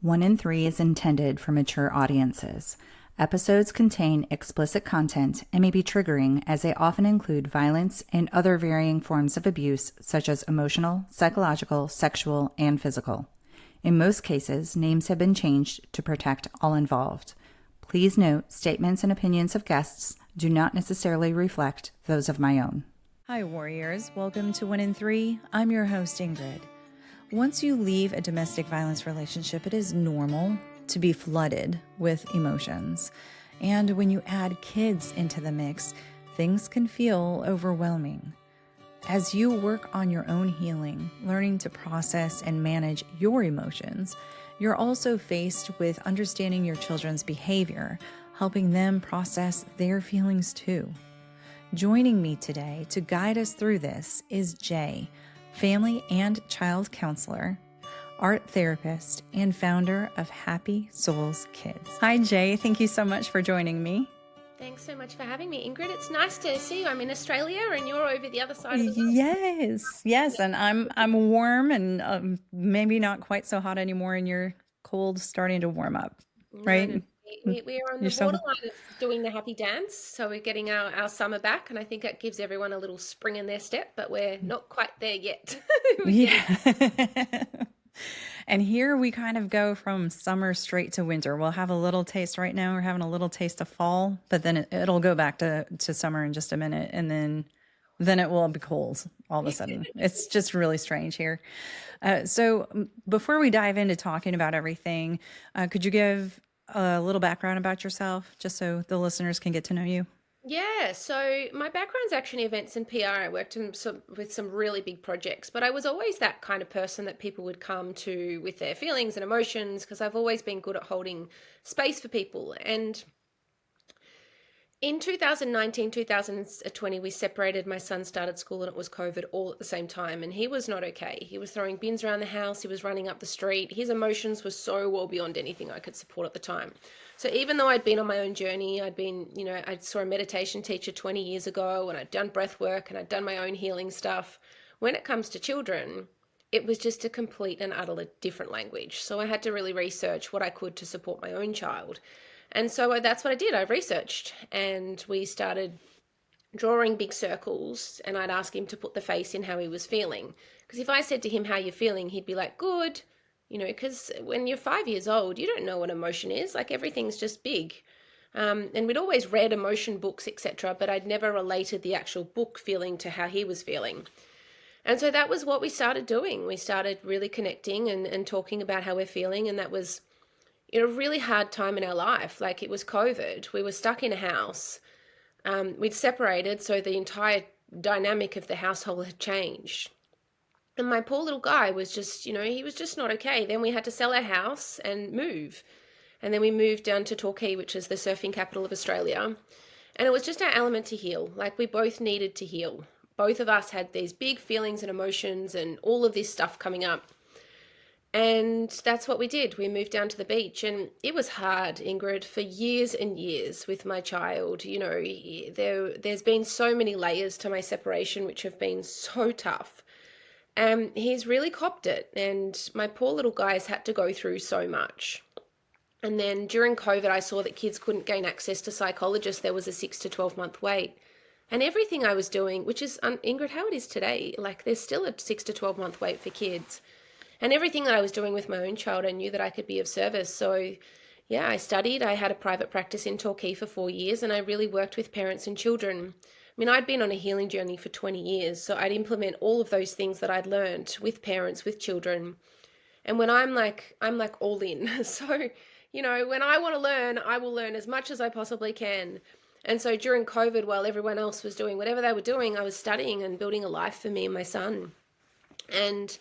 One in Three is intended for mature audiences. Episodes contain explicit content and may be triggering as they often include violence and other varying forms of abuse such as emotional, psychological, sexual, and physical. In most cases, names have been changed to protect all involved. Please note, statements and opinions of guests do not necessarily reflect those of my own. Hi, warriors. Welcome to One in Three. I'm your host, Ingrid. Once you leave a domestic violence relationship, it is normal to be flooded with emotions. And when you add kids into the mix, things can feel overwhelming. As you work on your own healing, learning to process and manage your emotions, you're also faced with understanding your children's behavior, helping them process their feelings too. Joining me today to guide us through this is Jay, family and child counselor, art therapist, and founder of Happy Souls Kids. Hi, Jay. Thank you so much for joining me. Thanks so much for having me, Ingrid. It's nice to see you. I'm in Australia and you're over the other side of the world. Yes, and I'm warm and maybe not quite so hot anymore, and you're cold, starting to warm up, right? No. We are on the borderline of doing the happy dance, so we're getting our summer back, and I think that gives everyone a little spring in their step, but we're not quite there yet. Yeah. And here we kind of go from summer straight to winter. We'll have a little taste right now. We're having a little taste of fall, but then it'll go back to summer in just a minute, and then it will be cold all of a sudden. It's just really strange here. So before we dive into talking about everything, could you give a little background about yourself, just so the listeners can get to know you? Yeah, so my background's actually in events and PR. I worked with some really big projects, but I was always that kind of person that people would come to with their feelings and emotions because I've always been good at holding space for people. And in 2019, 2020, we separated. My son started school and it was COVID all at the same time. And he was not okay. He was throwing bins around the house. He was running up the street. His emotions were so well beyond anything I could support at the time. So even though I'd been on my own journey, I saw a meditation teacher 20 years ago and I'd done breath work and I'd done my own healing stuff. When it comes to children, it was just a complete and utterly different language. So I had to really research what I could to support my own child. And so that's what I did. I researched and we started drawing big circles and I'd ask him to put the face in how he was feeling. Because if I said to him, how you feeling? He'd be like, good. Because when you're 5 years old, you don't know what emotion is. Like everything's just big. And we'd always read emotion books, etc. But I'd never related the actual book feeling to how he was feeling. And so that was what we started doing. We started really connecting and talking about how we're feeling. And that was a really hard time in our life. Like it was COVID. We were stuck in a house. We'd separated, so the entire dynamic of the household had changed. And my poor little guy was just, he was just not okay. Then we had to sell our house and move. And then we moved down to Torquay, which is the surfing capital of Australia. And it was just our element to heal. Like we both needed to heal. Both of us had these big feelings and emotions and all of this stuff coming up. And that's what we did. We moved down to the beach and it was hard, Ingrid, for years and years with my child. There's been so many layers to my separation, which have been so tough. He's really copped it. And my poor little guys had to go through so much. And then during COVID, I saw that kids couldn't gain access to psychologists. There was a 6 to 12 month wait. And everything I was doing, which is, Ingrid, how it is today, like there's still a 6 to 12 month wait for kids. And everything that I was doing with my own child, I knew that I could be of service. So, yeah, I studied. I had a private practice in Torquay for 4 years, and I really worked with parents and children. I mean, I'd been on a healing journey for 20 years, so I'd implement all of those things that I'd learned with parents, with children. And when I'm like all in. So, when I want to learn, I will learn as much as I possibly can. And so during COVID, while everyone else was doing whatever they were doing, I was studying and building a life for me and my son. And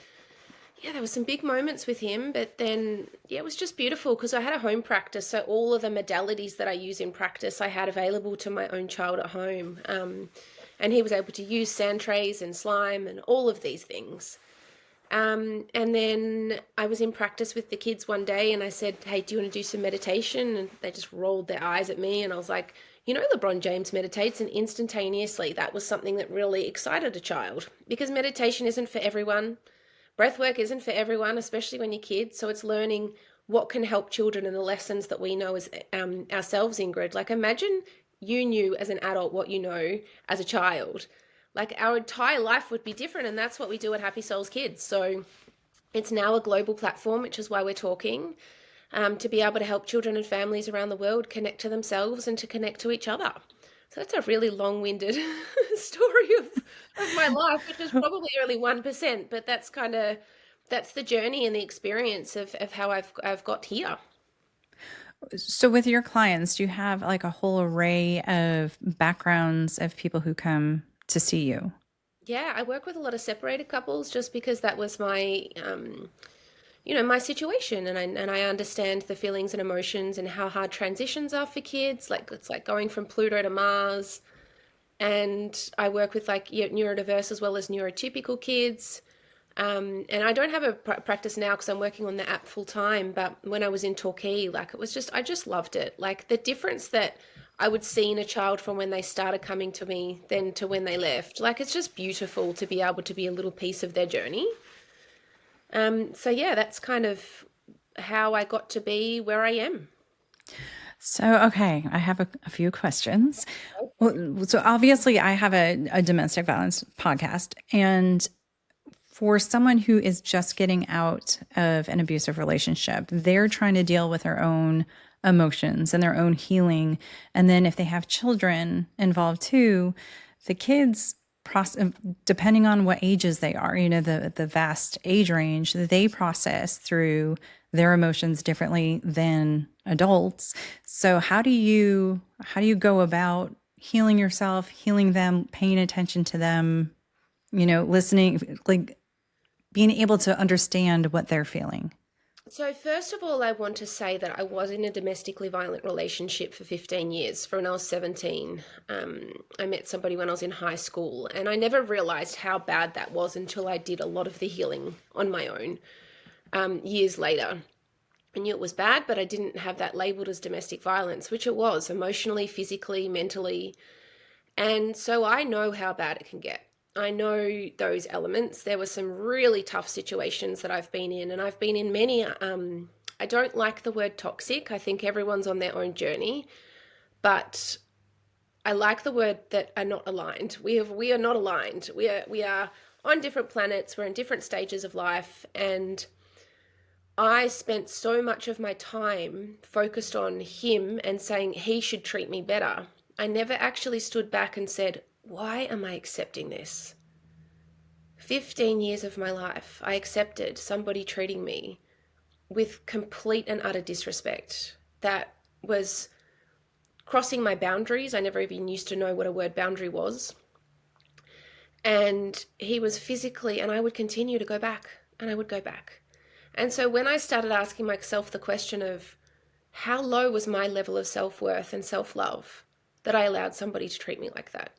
yeah, there were some big moments with him, but then, yeah, it was just beautiful because I had a home practice. So all of the modalities that I use in practice, I had available to my own child at home. And he was able to use sand trays and slime and all of these things. And then I was in practice with the kids one day and I said, hey, do you want to do some meditation? And they just rolled their eyes at me. And I was like, LeBron James meditates, and instantaneously that was something that really excited a child because meditation isn't for everyone. Breath work isn't for everyone, especially when you're kids. So it's learning what can help children and the lessons that we know as ourselves, Ingrid. Like, imagine you knew as an adult what you know as a child. Like, our entire life would be different, and that's what we do at Happy Souls Kids. So it's now a global platform, which is why we're talking, to be able to help children and families around the world connect to themselves and to connect to each other. So that's a really long-winded story of my life, which is probably only 1%, but that's the journey and the experience of how I've got here. So with your clients, do you have like a whole array of backgrounds of people who come to see you? Yeah, I work with a lot of separated couples just because that was my my situation, and I understand the feelings and emotions and how hard transitions are for kids. Like, it's like going from Pluto to Mars. And I work with like neurodiverse as well as neurotypical kids. And I don't have a practice now because I'm working on the app full time. But when I was in Torquay, like, it was just, I just loved it. Like, the difference that I would see in a child from when they started coming to me then to when they left. Like, it's just beautiful to be able to be a little piece of their journey. So yeah, that's kind of how I got to be where I am. So, okay, I have a few questions. Well, so obviously, I have a domestic violence podcast, and for someone who is just getting out of an abusive relationship, they're trying to deal with their own emotions and their own healing. And then if they have children involved too, the kids, depending on what ages they are, the vast age range, they process through their emotions differently than adults. So how do you go about healing yourself, healing them, paying attention to them, listening, like being able to understand what they're feeling? So, first of all, I want to say that I was in a domestically violent relationship for 15 years. From when I was 17, I met somebody when I was in high school, and I never realized how bad that was until I did a lot of the healing on my own years later. I knew it was bad, but I didn't have that labeled as domestic violence, which it was emotionally, physically, mentally. And so I know how bad it can get. I know those elements. There were some really tough situations that I've been in, and I've been in many. I don't like the word toxic. I think everyone's on their own journey, but I like the word that are not aligned. We are not aligned. We are on different planets. We're in different stages of life, and I spent so much of my time focused on him and saying he should treat me better. I never actually stood back and said, why am I accepting this? 15 years of my life, I accepted somebody treating me with complete and utter disrespect. That was crossing my boundaries. I never even used to know what a word boundary was. And he was physically, and I would continue to go back, and I would go back. And so when I started asking myself the question of how low was my level of self-worth and self-love that I allowed somebody to treat me like that.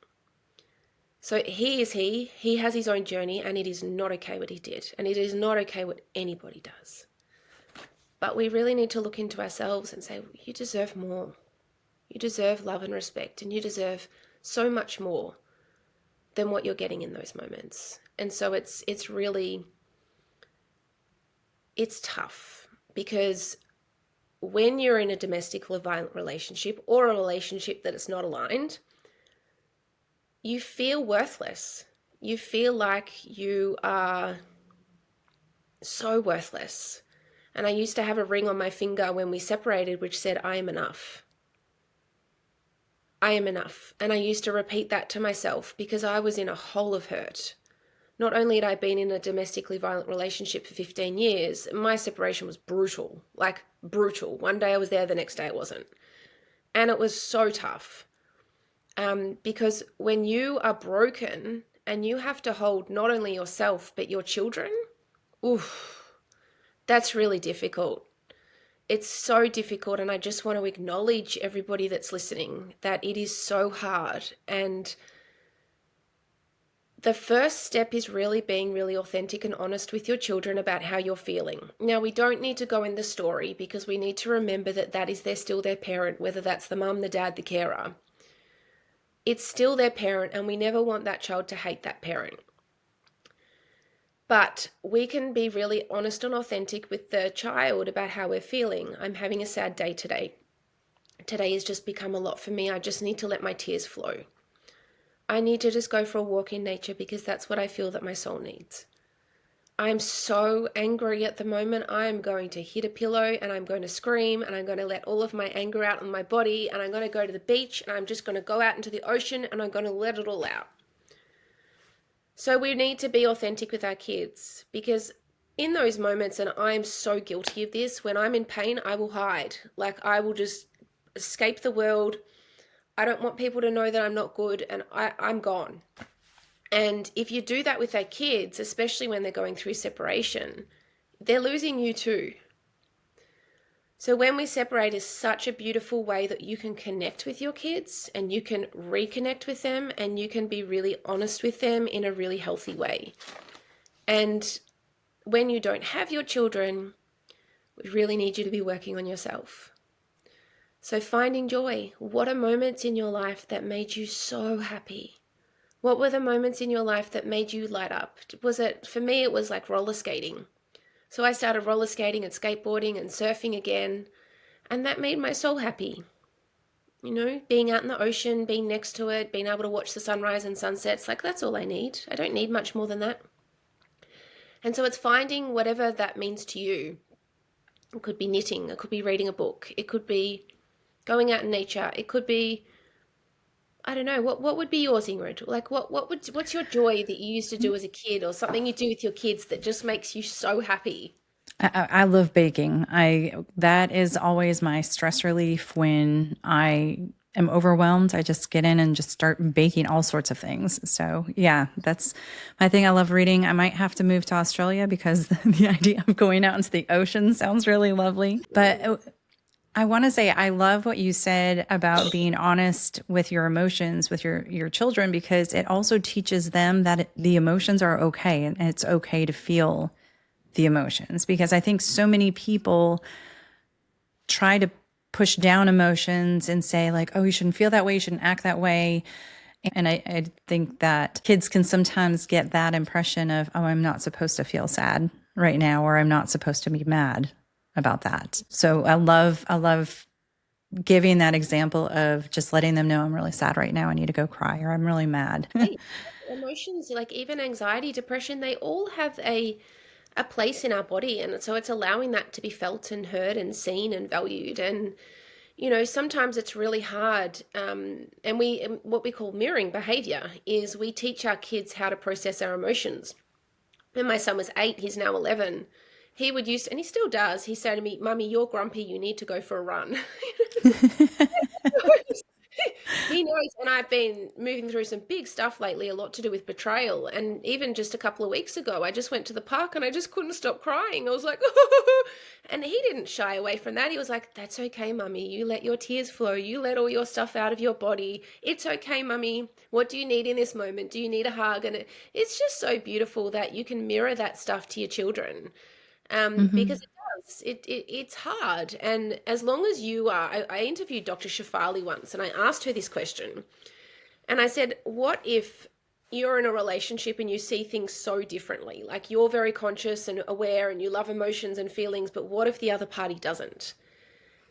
So he has his own journey, and it is not okay what he did. And it is not okay what anybody does. But we really need to look into ourselves and say, you deserve more. You deserve love and respect, and you deserve so much more than what you're getting in those moments. And so it's tough, because when you're in a domestically violent relationship or a relationship that is not aligned, you feel worthless. You feel like you are so worthless. And I used to have a ring on my finger when we separated which said, I am enough. I am enough. And I used to repeat that to myself because I was in a hole of hurt. Not only had I been in a domestically violent relationship for 15 years, my separation was brutal, like brutal. One day I was there, the next day I wasn't. And it was so tough. Because when you are broken and you have to hold not only yourself but your children, oof, that's really difficult. It's so difficult, and I just want to acknowledge everybody that's listening that it is so hard. And the first step is really being really authentic and honest with your children about how you're feeling. Now, we don't need to go in the story because we need to remember that is still their parent, whether that's the mum, the dad, the carer. It's still their parent, and we never want that child to hate that parent. But we can be really honest and authentic with the child about how we're feeling. I'm having a sad day today. Today has just become a lot for me. I just need to let my tears flow. I need to just go for a walk in nature because that's what I feel that my soul needs. I'm so angry at the moment. I am going to hit a pillow and I'm going to scream and I'm going to let all of my anger out on my body, and I'm going to go to the beach and I'm just going to go out into the ocean and I'm going to let it all out. So we need to be authentic with our kids, because in those moments, and I'm so guilty of this, when I'm in pain, I will hide. Like, I will just escape the world. I don't want people to know that I'm not good, and I'm gone. And if you do that with their kids, especially when they're going through separation, they're losing you too. So when we separate is such a beautiful way that you can connect with your kids and you can reconnect with them and you can be really honest with them in a really healthy way. And when you don't have your children, we really need you to be working on yourself. So finding joy. What are moments in your life that made you so happy? What were the moments in your life that made you light up? For me, it was like roller skating. So I started roller skating and skateboarding and surfing again, and that made my soul happy. You know, being out in the ocean, being next to it, being able to watch the sunrise and sunsets, like, that's all I need. I don't need much more than that. And so it's finding whatever that means to you. It could be knitting, it could be reading a book, it could be going out in nature, it could be, I don't know, what would be yours, Ingrid? Like, what's your joy that you used to do as a kid, or something you do with your kids that just makes you so happy? I love baking. That is always my stress relief when I am overwhelmed. I just get in and just start baking all sorts of things. So yeah, that's my thing. I love reading. I might have to move to Australia because the idea of going out into the ocean sounds really lovely. But I want to say I love what you said about being honest with your emotions with your children, because it also teaches them that the emotions are okay and it's okay to feel the emotions. Because I think so many people try to push down emotions and say, like, oh, you shouldn't feel that way, you shouldn't act that way. And I think that kids can sometimes get that impression of, oh, I'm not supposed to feel sad right now, or I'm not supposed to be mad about that. So I love giving that example of just letting them know, I'm really sad right now, I need to go cry, or I'm really mad. Hey, emotions, like even anxiety, depression, they all have a place in our body, and so it's allowing that to be felt and heard and seen and valued. And you know, sometimes it's really hard, and what we call mirroring behavior is we teach our kids how to process our emotions. When my son was 8, he's now 11, he would use, and he still does, he said to me, Mummy, you're grumpy, you need to go for a run. He knows, and I've been moving through some big stuff lately, a lot to do with betrayal. And even just a couple of weeks ago, I just went to the park and I just couldn't stop crying. I was like, and he didn't shy away from that. He was like, that's okay, Mummy. You let your tears flow. You let all your stuff out of your body. It's okay, Mummy. What do you need in this moment? Do you need a hug? And it's just so beautiful that you can mirror that stuff to your children, because it's hard. And as long as you are, I interviewed Dr. Shafali once and I asked her this question. And I said, what if you're in a relationship and you see things so differently? Like, you're very conscious and aware and you love emotions and feelings, but what if the other party doesn't?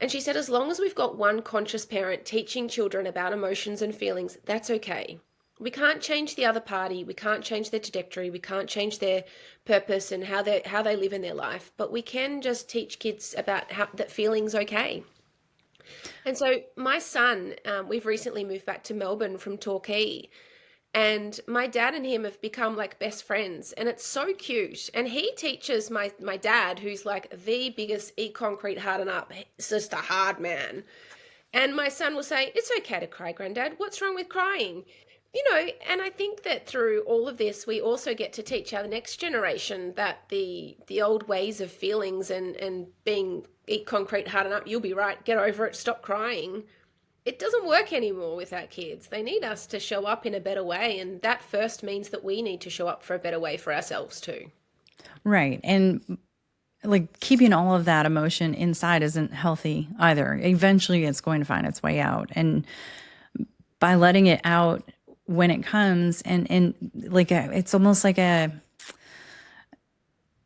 And she said, as long as we've got one conscious parent teaching children about emotions and feelings, that's okay. We can't change the other party. We can't change their trajectory. We can't change their purpose and how they live in their life. But we can just teach kids about how that feeling's okay. And so my son, we've recently moved back to Melbourne from Torquay, and my dad and him have become like best friends, and it's so cute. And he teaches my dad, who's like the biggest eat concrete harden up, it's just a hard man. And my son will say, it's okay to cry, Granddad. What's wrong with crying? You know, and I think that through all of this, we also get to teach our next generation that the old ways of feelings and being eat concrete, harden up, you'll be right, get over it, stop crying. It doesn't work anymore with our kids. They need us to show up in a better way. And that first means that we need to show up for a better way for ourselves too. Right. And like, keeping all of that emotion inside isn't healthy either. Eventually it's going to find its way out. And by letting it out when it comes, and like it's almost like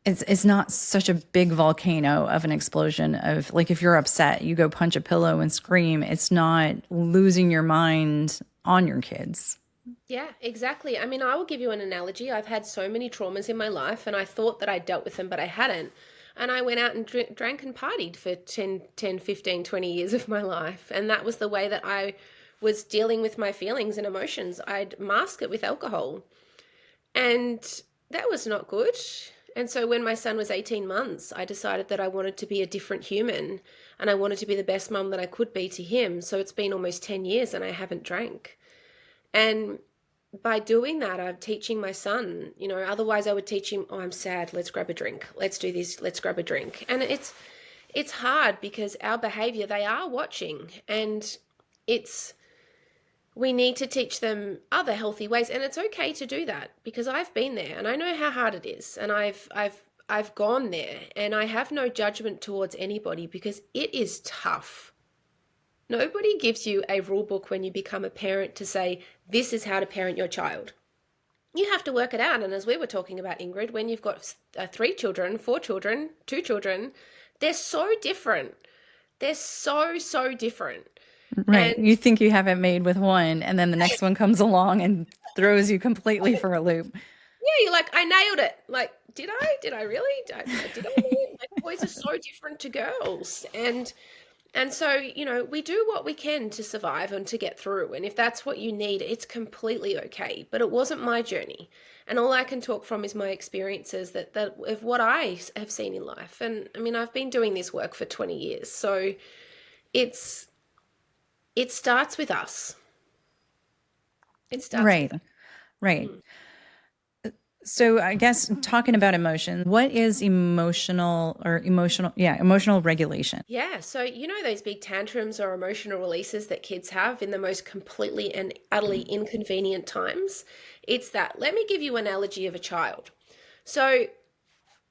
It's not such a big volcano of an explosion of like if you're upset, you go punch a pillow and scream. It's not losing your mind on your kids. Yeah, exactly. I mean, I will give you an analogy. I've had so many traumas in my life, and I thought that I dealt with them, but I hadn't. And I went out and drank and partied for 10, 15, 20 years of my life. And that was the way that I was dealing with my feelings and emotions. I'd mask it with alcohol. And that was not good. And so when my son was 18 months, I decided that I wanted to be a different human and I wanted to be the best mum that I could be to him. So it's been almost 10 years and I haven't drank. And by doing that, I'm teaching my son, otherwise I would teach him, oh, I'm sad, let's grab a drink. Let's do this, let's grab a drink. And it's hard because our behavior, they are watching, and we need to teach them other healthy ways. And it's okay to do that because I've been there and I know how hard it is. And I've gone there, and I have no judgment towards anybody because it is tough. Nobody gives you a rule book when you become a parent to say, this is how to parent your child. You have to work it out. And as we were talking about, Ingrid, when you've got 3 children, 4 children, 2 children, they're so different. They're so different. Right. And You think you have it made with one, and then the next one comes along and throws you completely for a loop. yeah, you're like, I nailed it. Like, did I? Did I really? Did I? Like, boys are so different to girls. And so, we do what we can to survive and to get through. And if that's what you need, it's completely okay. But it wasn't my journey. And all I can talk from is my experiences that of what I have seen in life. And I mean, I've been doing this work for 20 years. So it starts with us. It starts Right. with us. Right. So I guess talking about emotion, what is emotional regulation? Yeah, so those big tantrums or emotional releases that kids have in the most completely and utterly inconvenient times? It's that. Let me give you an analogy of a child. So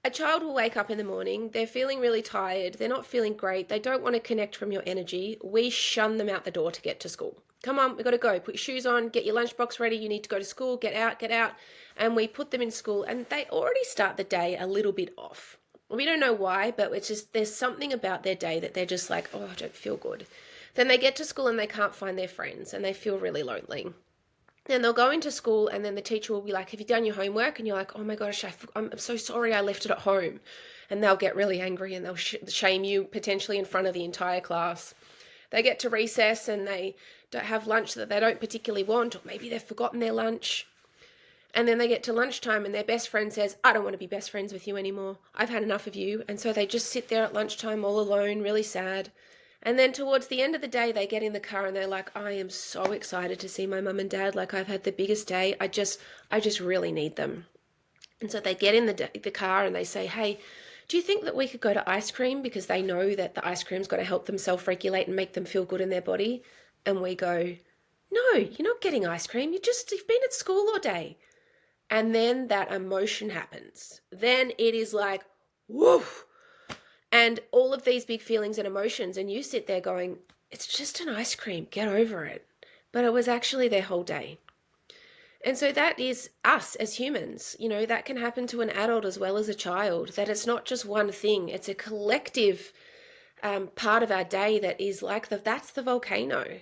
a child will wake up in the morning, they're feeling really tired, they're not feeling great, they don't want to connect from your energy. We shun them out the door to get to school. Come on, we've got to go. Put your shoes on, get your lunchbox ready, you need to go to school, get out. And we put them in school and they already start the day a little bit off. We don't know why, but it's just there's something about their day that they're just like, oh, I don't feel good. Then they get to school and they can't find their friends and they feel really lonely. Then they'll go into school and then the teacher will be like, have you done your homework? And you're like, oh my gosh, I'm so sorry I left it at home. And they'll get really angry and they'll shame you potentially in front of the entire class. They get to recess and they don't have lunch that they don't particularly want, or maybe they've forgotten their lunch. And then they get to lunchtime and their best friend says, I don't want to be best friends with you anymore. I've had enough of you. And so they just sit there at lunchtime all alone, really sad. And then towards the end of the day, they get in the car and they're like, I am so excited to see my mum and dad. Like, I've had the biggest day. I just really need them. And so they get in the car and they say, hey, do you think that we could go to ice cream? Because they know that the ice cream's got to help them self-regulate and make them feel good in their body. And we go, no, you're not getting ice cream. You've been at school all day. And then that emotion happens. Then it is like, woof. And all of these big feelings and emotions, and you sit there going, it's just an ice cream, get over it. But it was actually their whole day. And so that is us as humans. That can happen to an adult as well as a child, that it's not just one thing. It's a collective part of our day that is like that's the volcano.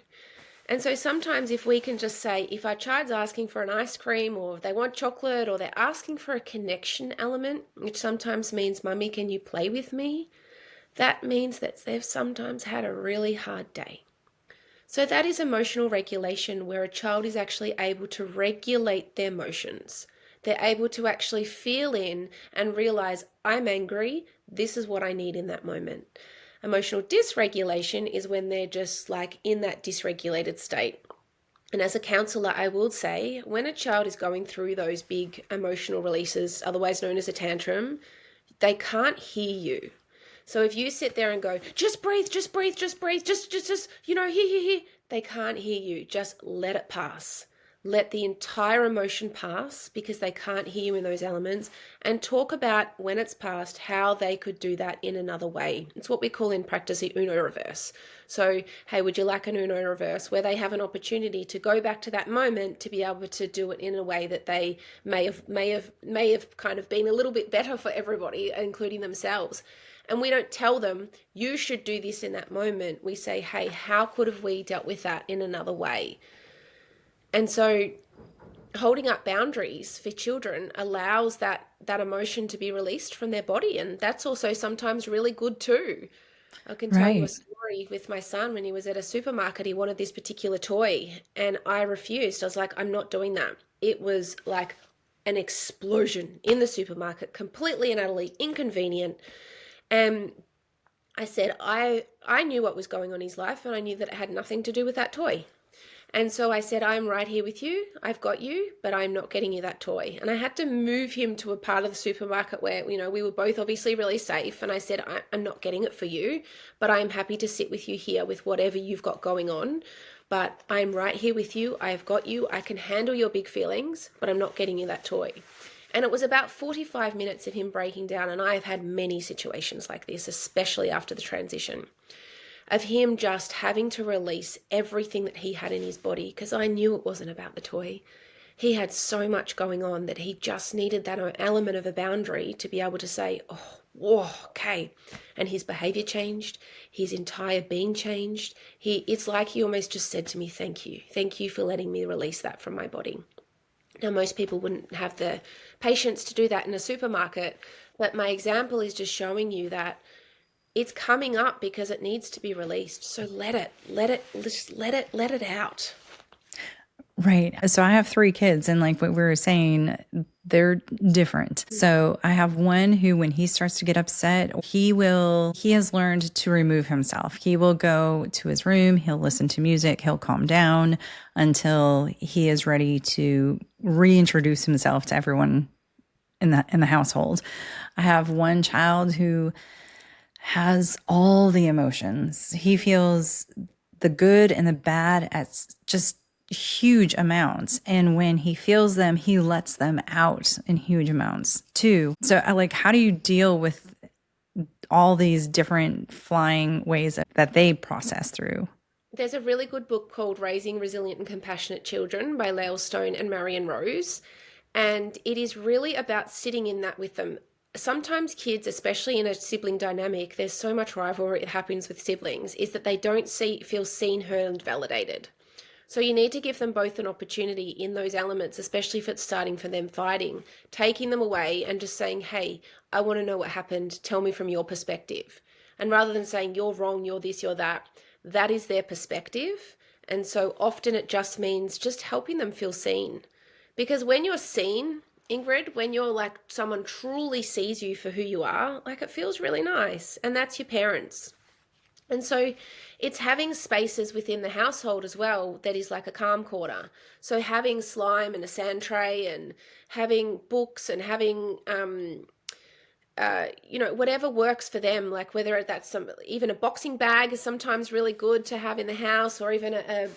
And so sometimes if we can just say, if our child's asking for an ice cream or they want chocolate or they're asking for a connection element, which sometimes means, Mummy, can you play with me? That means that they've sometimes had a really hard day. So that is emotional regulation, where a child is actually able to regulate their emotions. They're able to actually feel in and realize, I'm angry, this is what I need in that moment. Emotional dysregulation is when they're just like in that dysregulated state. And as a counsellor, I will say, when a child is going through those big emotional releases, otherwise known as a tantrum, they can't hear you. So if you sit there and go, just breathe, just breathe, just breathe, just, here, they can't hear you. Just let it pass. let the entire emotion pass because they can't hear you in those elements, and talk about when it's passed how they could do that in another way. It's what we call in practice the Uno reverse. So, hey, would you like an Uno reverse, where they have an opportunity to go back to that moment to be able to do it in a way that they may have kind of been a little bit better for everybody, including themselves. And we don't tell them, you should do this in that moment. We say, hey, how could have we dealt with that in another way? And so holding up boundaries for children allows that emotion to be released from their body. And that's also sometimes really good too. I can tell you a story with my son. When he was at a supermarket, he wanted this particular toy and I refused. I was like, I'm not doing that. It was like an explosion in the supermarket, completely and utterly inconvenient. And I said, I knew what was going on in his life, and I knew that it had nothing to do with that toy. And so I said, I'm right here with you. I've got you, but I'm not getting you that toy. And I had to move him to a part of the supermarket where, we were both obviously really safe. And I said, I'm not getting it for you, but I'm happy to sit with you here with whatever you've got going on. But I'm right here with you. I've got you. I can handle your big feelings, but I'm not getting you that toy. And it was about 45 minutes of him breaking down. And I have had many situations like this, especially after the transition, of him just having to release everything that he had in his body, because I knew it wasn't about the toy. He had so much going on that he just needed that element of a boundary to be able to say, oh, whoa, okay. And his behavior changed. His entire being changed. It's like he almost just said to me, thank you. Thank you for letting me release that from my body. Now, most people wouldn't have the patience to do that in a supermarket, but my example is just showing you that it's coming up because it needs to be released. So let it out. Right. So I have 3 kids, and like what we were saying, they're different. So I have one who, when he starts to get upset, he has learned to remove himself. He will go to his room. He'll listen to music. He'll calm down until he is ready to reintroduce himself to everyone in the household. I have one child who has all the emotions. He feels the good and the bad at just huge amounts. And when he feels them, he lets them out in huge amounts too. So how do you deal with all these different flying ways that they process through? There's a really good book called Raising Resilient and Compassionate Children by Lael Stone and Marion Rose. And it is really about sitting in that with them. Sometimes kids, especially in a sibling dynamic, there's so much rivalry that happens with siblings, is that they don't feel seen, heard, and validated. So you need to give them both an opportunity in those elements, especially if it's starting for them fighting, taking them away and just saying, hey, I want to know what happened. Tell me from your perspective. And rather than saying you're wrong, you're this, you're that, that is their perspective. And so often it just means just helping them feel seen. Because when you're seen, Ingrid, when you're like someone truly sees you for who you are, like it feels really nice. And that's your parents. And so it's having spaces within the household as well that is like a calm corner. So having slime and a sand tray and having books and having, whatever works for them, like whether that's even a boxing bag is sometimes really good to have in the house, or even a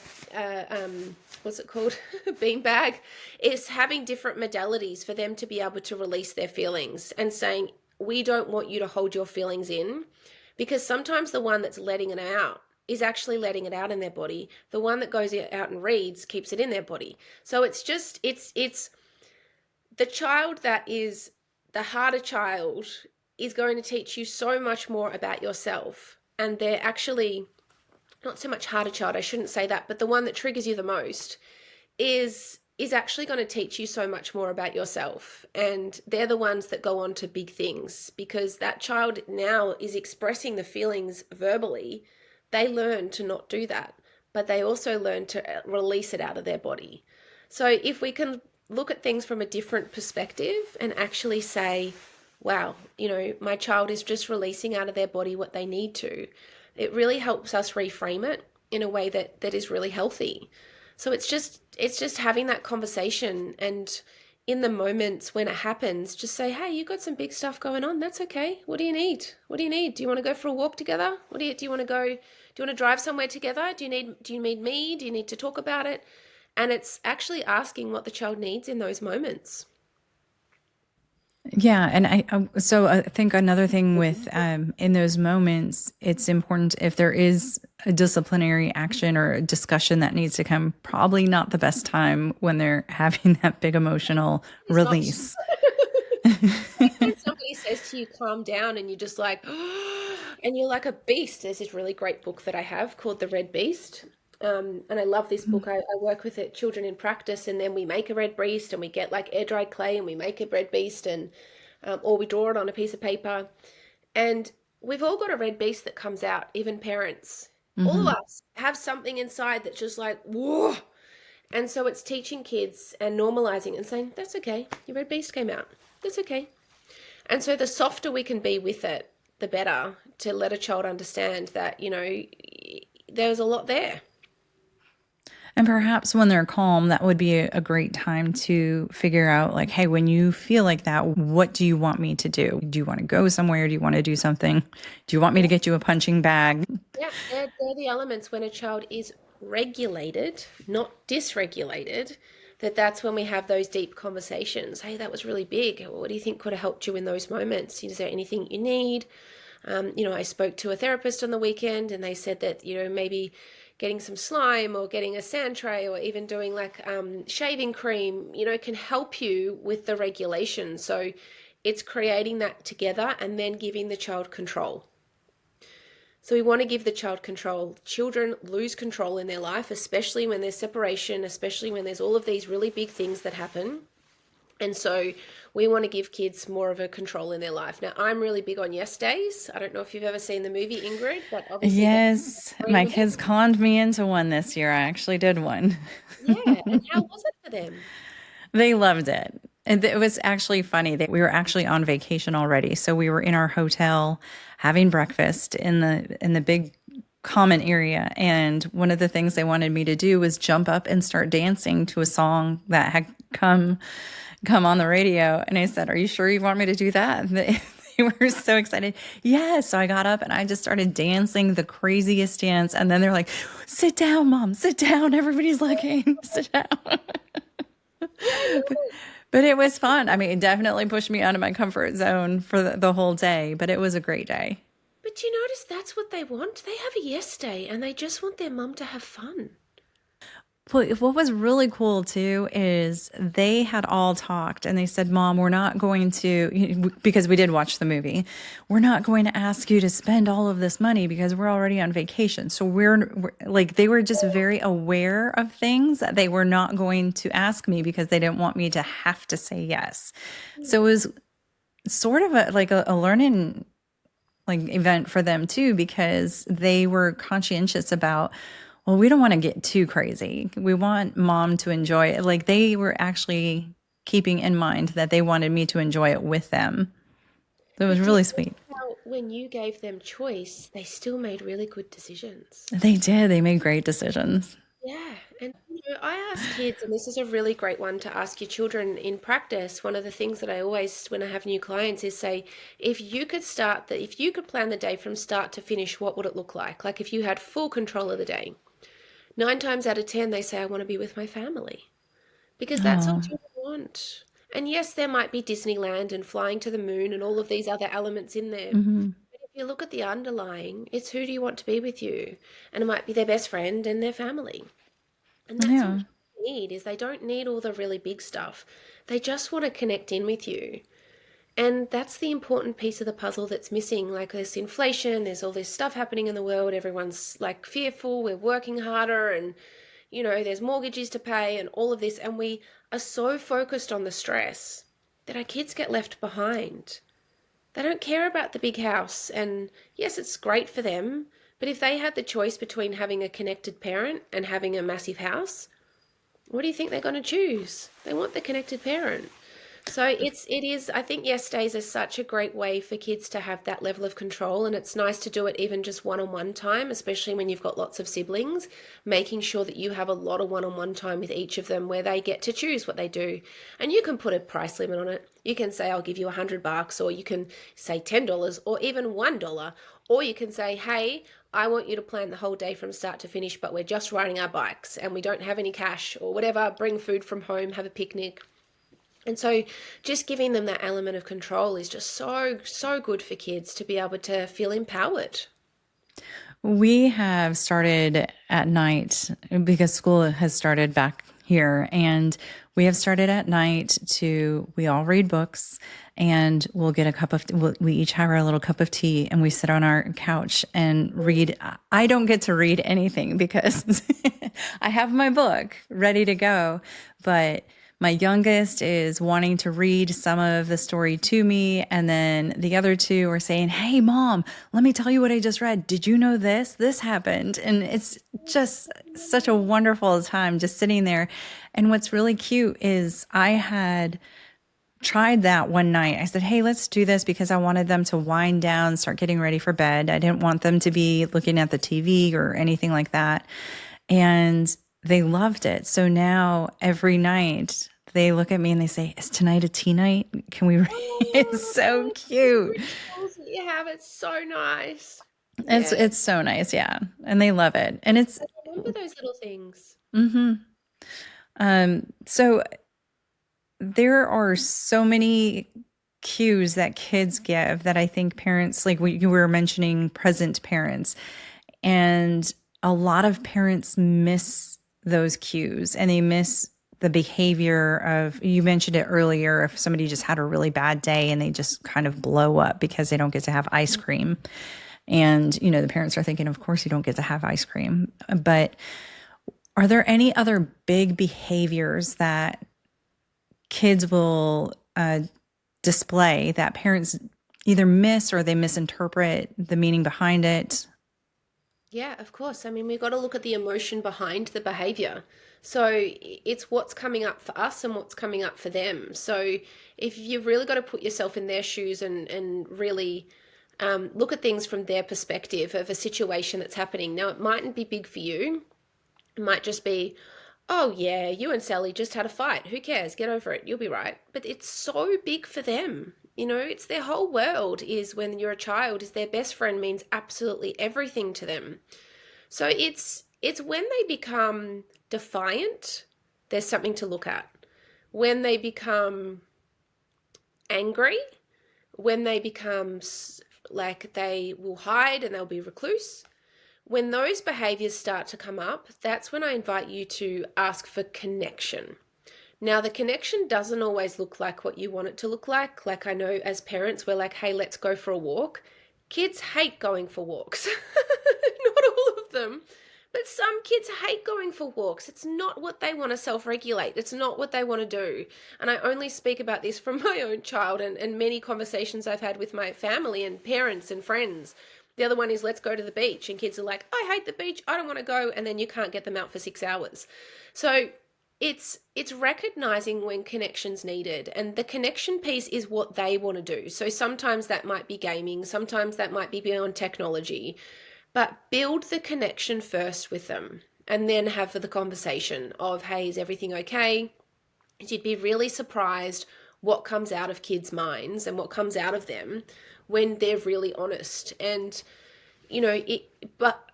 what's it called? A bean bag. Is having different modalities for them to be able to release their feelings and saying, we don't want you to hold your feelings in. Because sometimes the one that's letting it out is actually letting it out in their body. The one that goes out and reads keeps it in their body. So it's the child that is the harder child is going to teach you so much more about yourself. And they're actually not so much harder child, I shouldn't say that, but the one that triggers you the most is actually going to teach you so much more about yourself. And they're the ones that go on to big things, because that child now is expressing the feelings verbally. They learn to not do that, but they also learn to release it out of their body. So if we can look at things from a different perspective and actually say, wow, my child is just releasing out of their body what they need to, it really helps us reframe it in a way that is really healthy. So it's just having that conversation, and in the moments when it happens, just say, hey, you got some big stuff going on. That's okay. What do you need? What do you need? Do you want to go for a walk together? Do you want to drive somewhere together? Do you need me? Do you need to talk about it? And it's actually asking what the child needs in those moments. Yeah, and I think another thing with in those moments, it's important if there is a disciplinary action or a discussion that needs to come. Probably not the best time when they're having that big emotional It's not. release. Like when somebody says to you, calm down, and you're just like, and you're like a beast. There's this really great book that I have called The Red Beast. And I love this book. I work with it, children in practice, and then we make a red beast and we get like air dried clay and we make a red beast, and or we draw it on a piece of paper. And we've all got a red beast that comes out, even parents. All of Hmm. us have something inside that's just like, whoa. And so it's teaching kids and normalizing and saying, that's okay. Your red beast came out. That's okay. And so the softer we can be with it, the better, to let a child understand that, there's a lot there. And perhaps when they're calm, that would be a great time to figure out, like, hey, when you feel like that, what do you want me to do? Do you want to go somewhere? Do you want to do something? Do you want me to Yeah, get you a punching bag? yeah. They're the elements when a child is regulated, not dysregulated, that's when we have those deep conversations. Hey, that was really big. What do you think could have helped you in those moments? Is there anything you need? I spoke to a therapist on the weekend and they said that, maybe getting some slime or getting a sand tray or even doing like shaving cream, can help you with the regulation. So it's creating that together and then giving the child control. So we want to give the child control. Children lose control in their life, especially when there's separation, especially when there's all of these really big things that happen. And so we want to give kids more of a control in their life. Now, I'm really big on yes days. I don't know if you've ever seen the movie Ingrid, but obviously that's Yes, my relatable. kids conned me into one this year. I actually did one. Yeah. And how was it for them? They loved it. And it was actually funny that we were actually on vacation already. So we were in our hotel having breakfast in the big common area. And one of the things they wanted me to do was jump up and start dancing to a song that had come on the radio. And I said, "Are you sure you want me to do that?" And they were so excited. Yes. So I got up and I just started dancing the craziest dance. And then they're like, "Sit down, mom, sit down. Everybody's looking. Sit down." Yeah, I love it. But it was fun. I mean, it definitely pushed me out of my comfort zone for the whole day, but it was a great day. But you notice that's what they want? They have a yes day and they just want their mum to have fun. Well, what was really cool too is they had all talked and they said, "Mom, we're not going to," because we did watch the movie, "we're not going to ask you to spend all of this money because we're already on vacation." So we're like, they were just very aware of things that they were not going to ask me because they didn't want me to have to say yes. So it was sort of a learning like event for them too, because they were conscientious about, well, we don't want to get too crazy. We want mom to enjoy it. Like they were actually keeping in mind that they wanted me to enjoy it with them. So it was But do you really notice sweet. how when you gave them choice, they still made really good decisions? They did. They made great decisions. Yeah, and I ask kids, and this is a really great one to ask your children in practice. One of the things that I always, when I have new clients, is say, if you could plan the day from start to finish, what would it look like? Like if you had full control of the day. 9 times out of 10, they say, I want to be with my family because that's all Oh, children want. And yes, there might be Disneyland and flying to the moon and all of these other elements in there. hmm, But if you look at the underlying, it's who do you want to be with you? And it might be their best friend and their family. And that's all yeah. they need is they don't need all the really big stuff. They just want to connect in with you. And that's the important piece of the puzzle that's missing. Like there's inflation, there's all this stuff happening in the world. Everyone's like fearful, we're working harder and there's mortgages to pay and all of this. And we are so focused on the stress that our kids get left behind. They don't care about the big house. And yes, it's great for them. But if they had the choice between having a connected parent and having a massive house, what do you think they're going to choose? They want the connected parent. So it is, I think yes days are such a great way for kids to have that level of control, and it's nice to do it even just one-on-one time, especially when you've got lots of siblings, making sure that you have a lot of one-on-one time with each of them where they get to choose what they do. And you can put a price limit on it. You can say, I'll give you $100, or you can say $10 or even $1, or you can say, hey, I want you to plan the whole day from start to finish, but we're just riding our bikes and we don't have any cash or whatever. Bring food from home, have a picnic. And so just giving them that element of control is just so, so good for kids to be able to feel empowered. We have started at night because school has started back here, and we have started at night we all read books, and we'll get we each have our little cup of tea and we sit on our couch and read. I don't get to read anything because I have my book ready to go, but my youngest is wanting to read some of the story to me, and then the other two are saying, "Hey, Mom, let me tell you what I just read. Did you know this? This happened." And it's just such a wonderful time just sitting there. And what's really cute is I had tried that one night. I said, "Hey, let's do this," because I wanted them to wind down, start getting ready for bed. I didn't want them to be looking at the TV or anything like that. And they loved it. So now every night they look at me and they say, "Is tonight a tea night? Can we read?" It's so cute. Rituals that you have, it's so nice. It's Yeah. it's so nice, yeah. And they love it. And it's I remember those little things. so there are so many cues that kids give that I think parents, like you were mentioning present parents, and a lot of parents miss those cues and they miss the behavior of, you mentioned it earlier, if somebody just had a really bad day and they just kind of blow up because they don't get to have ice cream. And, the parents are thinking, of course you don't get to have ice cream. But are there any other big behaviors that kids will display that parents either miss or they misinterpret the meaning behind it? Yeah, of course. I mean, we've got to look at the emotion behind the behavior. So it's what's coming up for us and what's coming up for them. So if you've really got to put yourself in their shoes and really look at things from their perspective of a situation that's happening. Now, it mightn't be big for you. It might just be, oh, yeah, you and Sally just had a fight. Who cares? Get over it. You'll be right. But it's so big for them. It's their whole world is when you're a child, is their best friend means absolutely everything to them. So it's when they become defiant, there's something to look at. When they become angry, when they become like they will hide and they'll be recluse, when those behaviors start to come up, that's when I invite you to ask for connection. Now, the connection doesn't always look like what you want it to look like. Like I know as parents, we're like, hey, let's go for a walk. Kids hate going for walks. Not all of them, but some kids hate going for walks. It's not what they want to self-regulate. It's not what they want to do. And I only speak about this from my own child and many conversations I've had with my family and parents and friends. The other one is let's go to the beach. And kids are like, I hate the beach. I don't want to go. And then you can't get them out for 6 hours. So it's recognizing when connection's needed, and the connection piece is what they want to do. So sometimes that might be gaming, sometimes that might be beyond technology, but build the connection first with them and then have the conversation of, hey, is everything okay? You'd be really surprised what comes out of kids' minds and what comes out of them when they're really honest. And but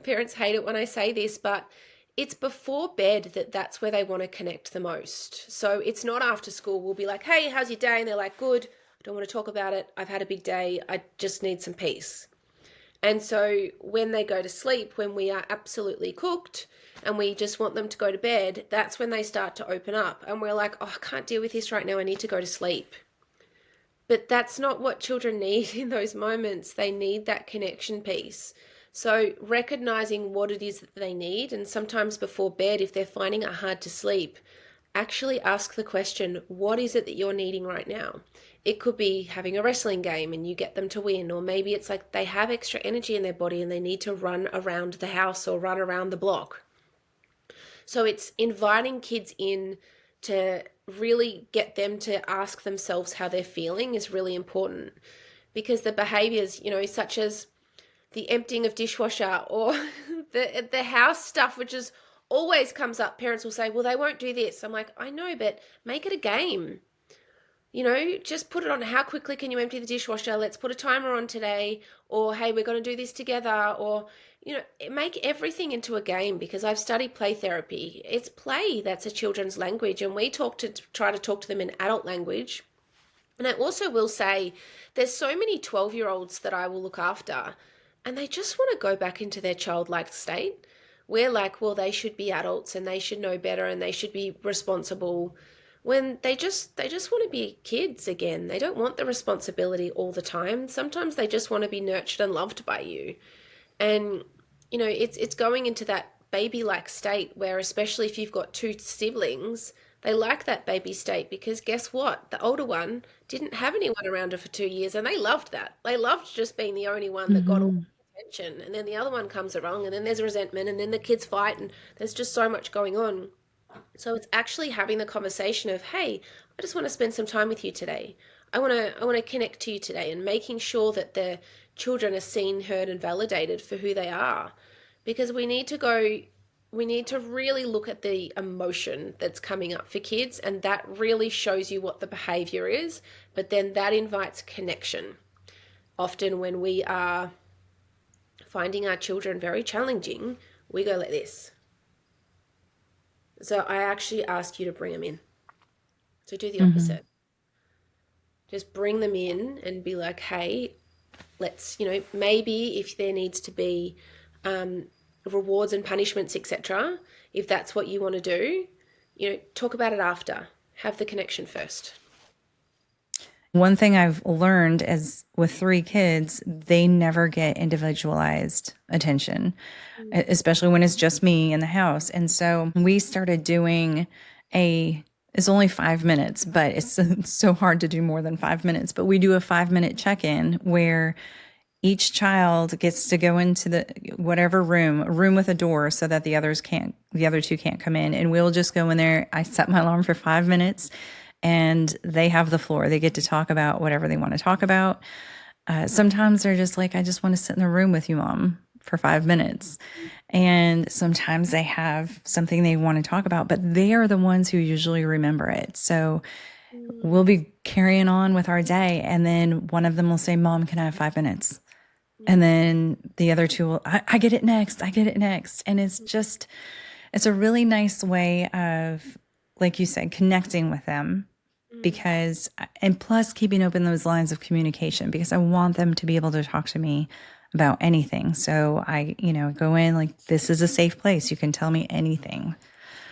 parents hate it when I say this, but it's before bed that's where they want to connect the most. So it's not after school. We'll be like, hey, how's your day? And they're like, good. I don't want to talk about it. I've had a big day. I just need some peace. And so when they go to sleep, when we are absolutely cooked and we just want them to go to bed, that's when they start to open up. And we're like, oh, I can't deal with this right now. I need to go to sleep. But that's not what children need in those moments. They need that connection piece. So recognizing what it is that they need, and sometimes before bed, if they're finding it hard to sleep, actually ask the question, what is it that you're needing right now? It could be having a wrestling game and you get them to win, or maybe it's like they have extra energy in their body and they need to run around the house or run around the block. So it's inviting kids in to really get them to ask themselves how they're feeling is really important, because the behaviors, such as the emptying of dishwasher or the house stuff, which is always comes up. Parents will say, well, they won't do this. I'm like, I know, but make it a game. Just put it on. How quickly can you empty the dishwasher? Let's put a timer on today. Or, hey, we're going to do this together. Or, make everything into a game, because I've studied play therapy. It's play that's a children's language, and we try to talk to them in adult language. And I also will say there's so many 12-year-olds that I will look after, and they just want to go back into their childlike state. We're like, well, they should be adults and they should know better and they should be responsible, when they just want to be kids again. They don't want the responsibility all the time. Sometimes they just want to be nurtured and loved by you. And it's going into that baby like state where, especially if you've got two siblings, they like that baby state, because guess what? The older one didn't have anyone around her for 2 years, and they loved that. They loved just being the only one that got all Mm-hmm. the attention. And then the other one comes along, and then there's resentment, and then the kids fight, and there's just so much going on. So it's actually having the conversation of, hey, I just want to spend some time with you today. I want to connect to you today, and making sure that the children are seen, heard, and validated for who they are. Because we need to really look at the emotion that's coming up for kids, and that really shows you what the behavior is, but then that invites connection. Often when we are finding our children very challenging, we go like this. So I actually ask you to bring them in. So do the Mm-hmm. opposite. Just bring them in and be like, hey, let's, maybe if there needs to be um, rewards and punishments, etc., if that's what you want to do, talk about it after. Have the connection first. One thing I've learned is with three kids, they never get individualized attention, especially when it's just me in the house. And so we started doing it's only 5 minutes, but it's so hard to do more than 5 minutes. But we do a 5 minute check in where each child gets to go into the whatever room, a room with a door so that the other two can't come in. And we'll just go in there. I set my alarm for 5 minutes and they have the floor. They get to talk about whatever they want to talk about. Sometimes they're just like, I just want to sit in the room with you, mom, for 5 minutes. And sometimes they have something they want to talk about, but they are the ones who usually remember it. So we'll Mm, be carrying on with our day. And then one of them will say, Mom, can I have 5 minutes? And mm, then the other two will, I get it next. I get it next. And it's a really nice way of, like you said, connecting with them mm, because, and plus keeping open those lines of communication because I want them to be able to talk to me about anything. So I, go in like, this is a safe place. You can tell me anything.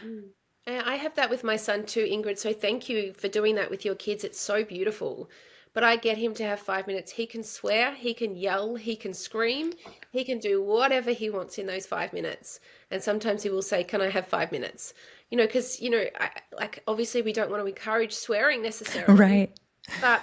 mm. I have that with my son too, Ingrid. So thank you for doing that with your kids. It's so beautiful. But I get him to have 5 minutes. He can swear, he can yell, he can scream, he can do whatever he wants in those 5 minutes. And sometimes he will say, "Can I have 5 minutes?" Because, like obviously we don't want to encourage swearing necessarily, Right. but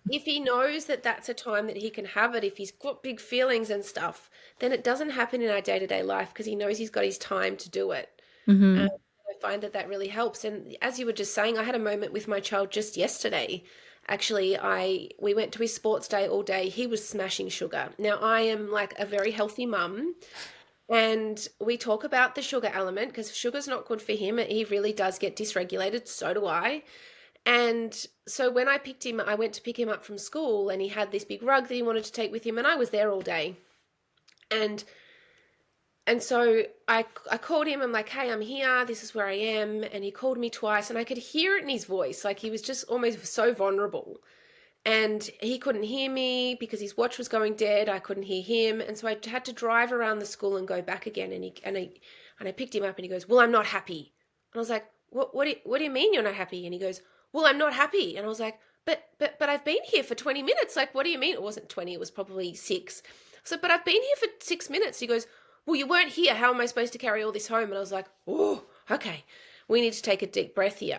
if he knows that that's a time that he can have it, if he's got big feelings and stuff, then it doesn't happen in our day-to-day life because he knows he's got his time to do it. Um, Mm-hmm. I find that that really helps. And as you were just saying, I had a moment with my child just yesterday. Actually, I we went to his sports day all day. He was smashing sugar. Now, I am like a very healthy mum, and we talk about the sugar element because sugar's not good for him. He really does get dysregulated. So do I. And so when I went to pick him up from school, and he had this big rug that he wanted to take with him, and I was there all day. And so I called him. I'm like, hey, I'm here. This is where I am. And he called me twice, and I could hear it in his voice. Like he was just almost so vulnerable. And he couldn't hear me because his watch was going dead. I couldn't hear him. And so I had to drive around the school and go back again. And I picked him up, and he goes, well, I'm not happy. And I was like, what do you mean you're not happy? And he goes, well, I'm not happy. And I was like, but I've been here for 20 minutes. Like, what do you mean? It wasn't 20, it was probably 6. So, but I've been here for 6 minutes. He goes, well, you weren't here. How am I supposed to carry all this home? And I was like, oh, okay. We need to take a deep breath here.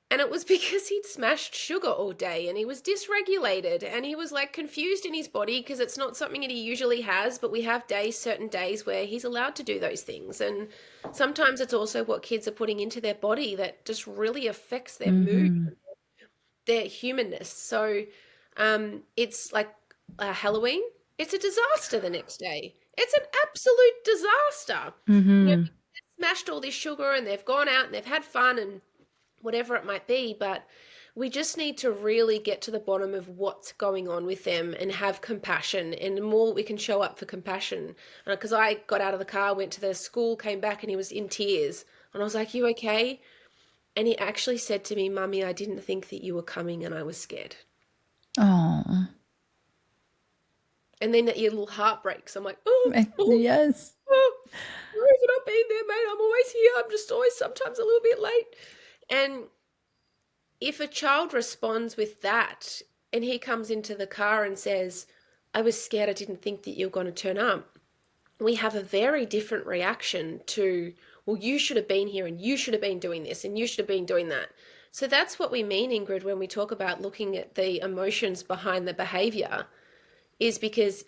And it was because he'd smashed sugar all day and he was dysregulated and he was like confused in his body because it's not something that he usually has. But we have certain days where he's allowed to do those things. And sometimes it's also what kids are putting into their body that just really affects their mood, Mm-hmm. their humanness. So it's like Halloween, it's a disaster the next day. It's an absolute disaster. Mm-hmm. They've smashed all this sugar and they've gone out and they've had fun and whatever it might be. But we just need to really get to the bottom of what's going on with them and have compassion. And the more we can show up for compassion, because I got out of the car, went to the school, came back, and he was in tears. And I was like, "You okay?" And he actually said to me, "Mummy, I didn't think that you were coming and I was scared." Oh, And then that your little heart breaks. I'm like, "Oh, oh, yes. oh, where have I not been there, mate? I'm always here. I'm just always sometimes a little bit late." And if a child responds with that and he comes into the car and says, "I was scared, I didn't think that you were going to turn up," we have a very different reaction to, "Well, you should have been here and you should have been doing this and you should have been doing that." So that's what we mean, Ingrid, when we talk about looking at the emotions behind the behavior, is because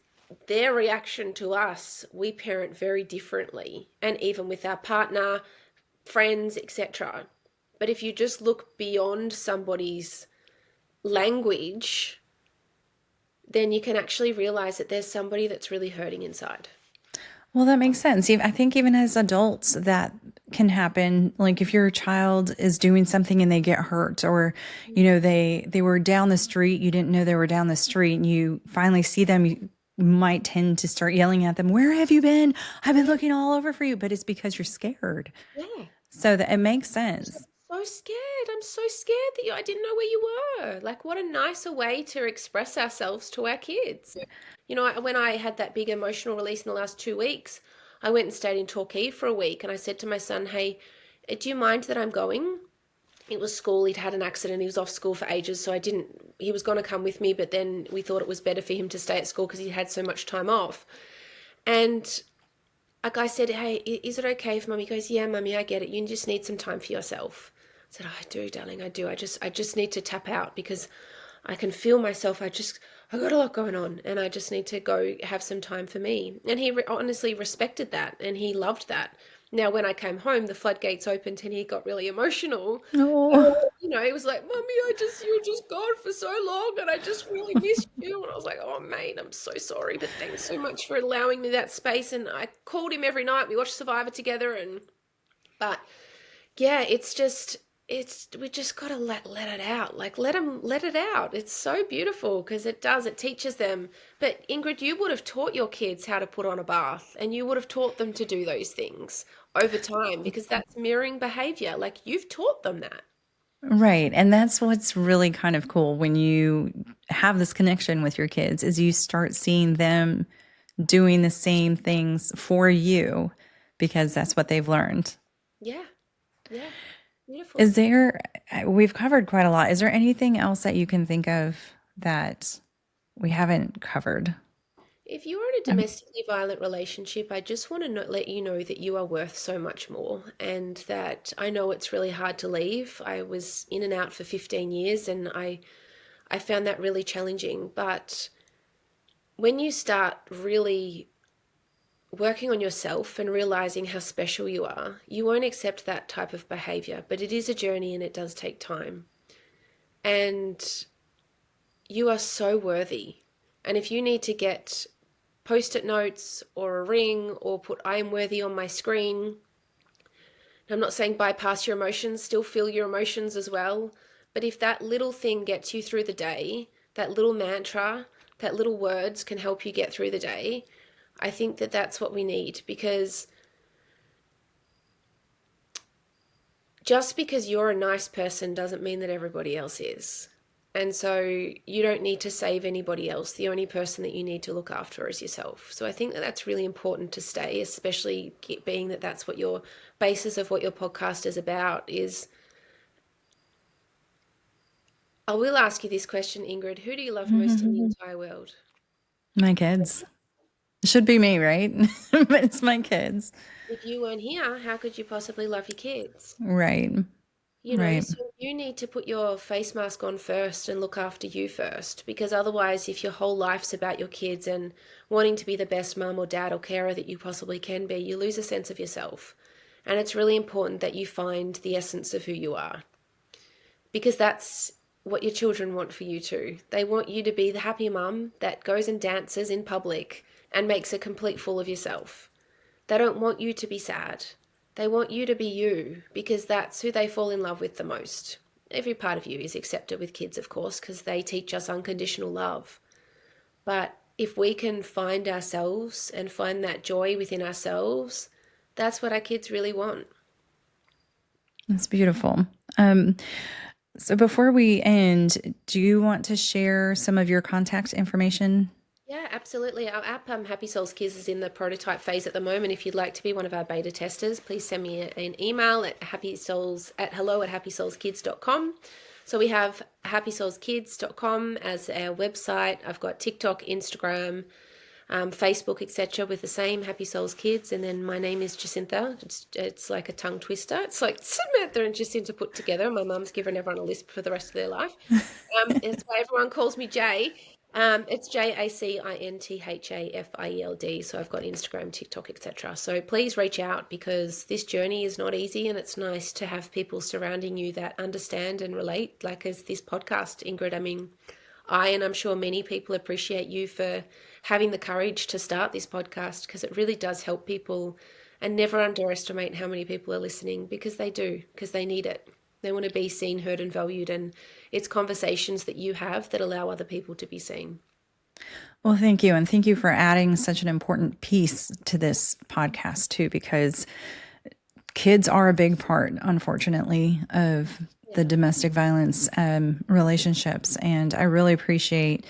their reaction to us, we parent very differently, and even with our partner, friends, etc. But if you just look beyond somebody's language, then you can actually realize that there's somebody that's really hurting inside. Well, that makes sense. I think even as adults, that can happen. Like if your child is doing something and they get hurt, or they were down the street, you didn't know they were down the street, and you finally see them, you might tend to start yelling at them, "Where have you been? I've been looking all over for you." But it's because you're scared. Yeah. So that it makes sense. So scared. I'm so scared that I didn't know where you were. Like, what a nicer way to express ourselves to our kids. When I had that big emotional release in the last 2 weeks, I went and stayed in Torquay for a week, and I said to my son, "Hey, do you mind that I'm going?" It was school. He'd had an accident. He was off school for ages, so he was going to come with me, but then we thought it was better for him to stay at school because he had so much time off. And a guy said, "Hey, is it okay if Mummy?" Goes, "Yeah, Mummy, I get it. You just need some time for yourself." I said, "Oh, I do, darling, I do. I just need to tap out because I can feel myself. I got a lot going on, and I just need to go have some time for me." And he honestly respected that, and he loved that. Now, when I came home, the floodgates opened, and he got really emotional. Oh, He was like, "Mummy, you were just gone for so long, and I just really missed you." And I was like, "Oh, mate, I'm so sorry, but thanks so much for allowing me that space." And I called him every night. We watched Survivor together, but yeah, we just got to let it out. Like, let it out. It's so beautiful because it teaches them. But Ingrid, you would have taught your kids how to put on a bath, and you would have taught them to do those things over time because that's mirroring behavior. Like, you've taught them that. right. And that's what's really kind of cool when you have this connection with your kids, is you start seeing them doing the same things for you because that's what they've learned. Yeah. Yeah. Beautiful. Is there, we've covered quite a lot. Is there anything else that you can think of that we haven't covered? If you are in a Um, domestically violent relationship, I just want to let you know that you are worth so much more, and that I know it's really hard to leave. I was in and out for 15 years, and I found that really challenging. But when you start really working on yourself and realizing how special you are, you won't accept that type of behavior. But it is a journey and it does take time. And you are so worthy. And if you need to get post-it notes or a ring or put "I am worthy" on my screen, I'm not saying bypass your emotions, still feel your emotions as well. But if that little thing gets you through the day, that little mantra, that little words can help you get through the day, I think that that's what we need. Because just because you're a nice person doesn't mean that everybody else is. And so you don't need to save anybody else. The only person that you need to look after is yourself. So I think that that's really important to stay, especially being that that's what your basis of what your podcast is about is. I will ask you this question, Ingrid. Who do you love most in the entire world? My kids. It should be me, right? But it's my kids. If you weren't here, how could you possibly love your kids? Right. Right. So you need to put your face mask on first and look after you first, because otherwise, if your whole life's about your kids and wanting to be the best mum or dad or carer that you possibly can be, you lose a sense of yourself. And it's really important that you find the essence of who you are, because that's what your children want for you too. They want you to be the happy mum that goes and dances in public and makes a complete fool of yourself. They don't want you to be sad. They want you to be you, because that's who they fall in love with the most. every part of you is accepted with kids, of course, because they teach us unconditional love. But if we can find ourselves and find that joy within ourselves, that's what our kids really want. That's beautiful. So before we end, do you want to share some of your contact information? Yeah, absolutely. Our app, Happy Souls Kids, is in the prototype phase at the moment. If you'd like to be one of our beta testers, please send me an email at hello@happysoulskids.com. So we have happysoulskids.com as our website. I've got TikTok, Instagram, Facebook, etc. with the same Happy Souls Kids. And then my name is Jacintha. It's like a tongue twister. It's like Samantha and Jacinta put together. My mum's given everyone a lisp for the rest of their life. It's why everyone calls me Jay. It's JACINTHAFIELD. So I've got Instagram, TikTok, etc. So please reach out, because this journey is not easy, and it's nice to have people surrounding you that understand and relate, like as this podcast, Ingrid. I mean, and I'm sure many people appreciate you for having the courage to start this podcast, because it really does help people, and never underestimate how many people are listening, because they do, because they need it. They want to be seen, heard, and valued. And it's conversations that you have that allow other people to be seen. Well, thank you. And thank you for adding such an important piece to this podcast too, because kids are a big part, unfortunately, of the domestic violence relationships. And I really appreciate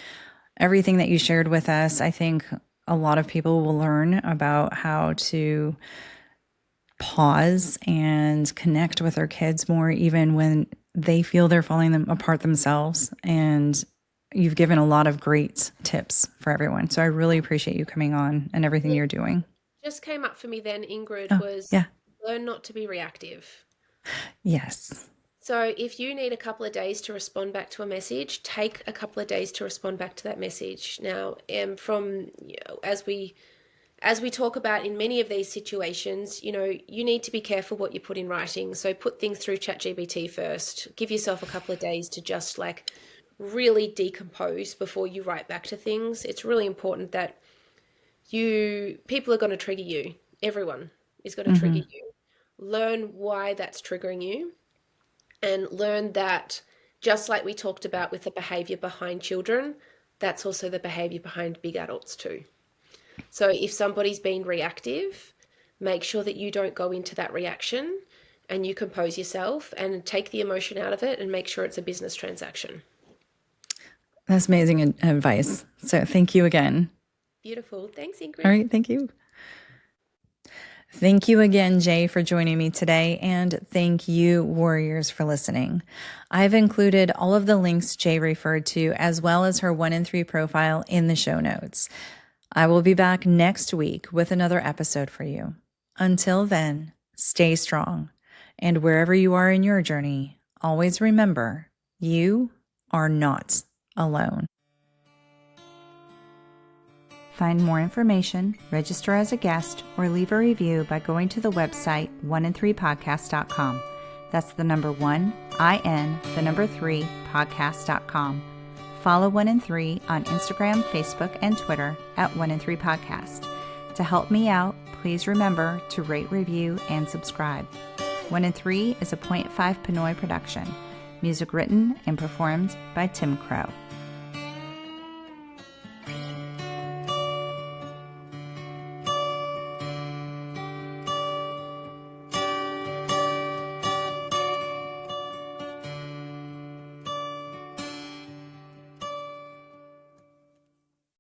everything that you shared with us. I think a lot of people will learn about how to pause and connect with their kids more, even when they feel they're falling them apart themselves. And you've given a lot of great tips for everyone. So I really appreciate you coming on and everything you're doing. Just came up for me then, Ingrid, was learn not to be reactive. Yes. So if you need a couple of days to respond back to a message, take a couple of days to respond back to that message. Now, as we talk about in many of these situations, you need to be careful what you put in writing. So put things through ChatGPT first. Give yourself a couple of days to just like really decompose before you write back to things. It's really important that people are going to trigger you. Everyone is going to trigger you. Learn why that's triggering you, and learn that, just like we talked about with the behavior behind children, that's also the behavior behind big adults too. So if somebody's being reactive, make sure that you don't go into that reaction, and you compose yourself and take the emotion out of it, and make sure it's a business transaction. That's amazing advice. So thank you again. Beautiful. Thanks, Ingrid. All right. Thank you. Thank you again, Jay, for joining me today. And thank you, Warriors, for listening. I've included all of the links Jay referred to, as well as her 1 in 3 profile, in the show notes. I will be back next week with another episode for you. Until then, stay strong. And wherever you are in your journey, always remember, you are not alone. Find more information, register as a guest, or leave a review by going to the website 1in3podcast.com. That's the number 1, IN, the number 3, podcast.com. Follow 1 in 3 on Instagram, Facebook, and Twitter at 1 in 3 podcast. To help me out, please remember to rate, review, and subscribe. 1 in 3 is a .5 Pinoy production. Music written and performed by Tim Crow.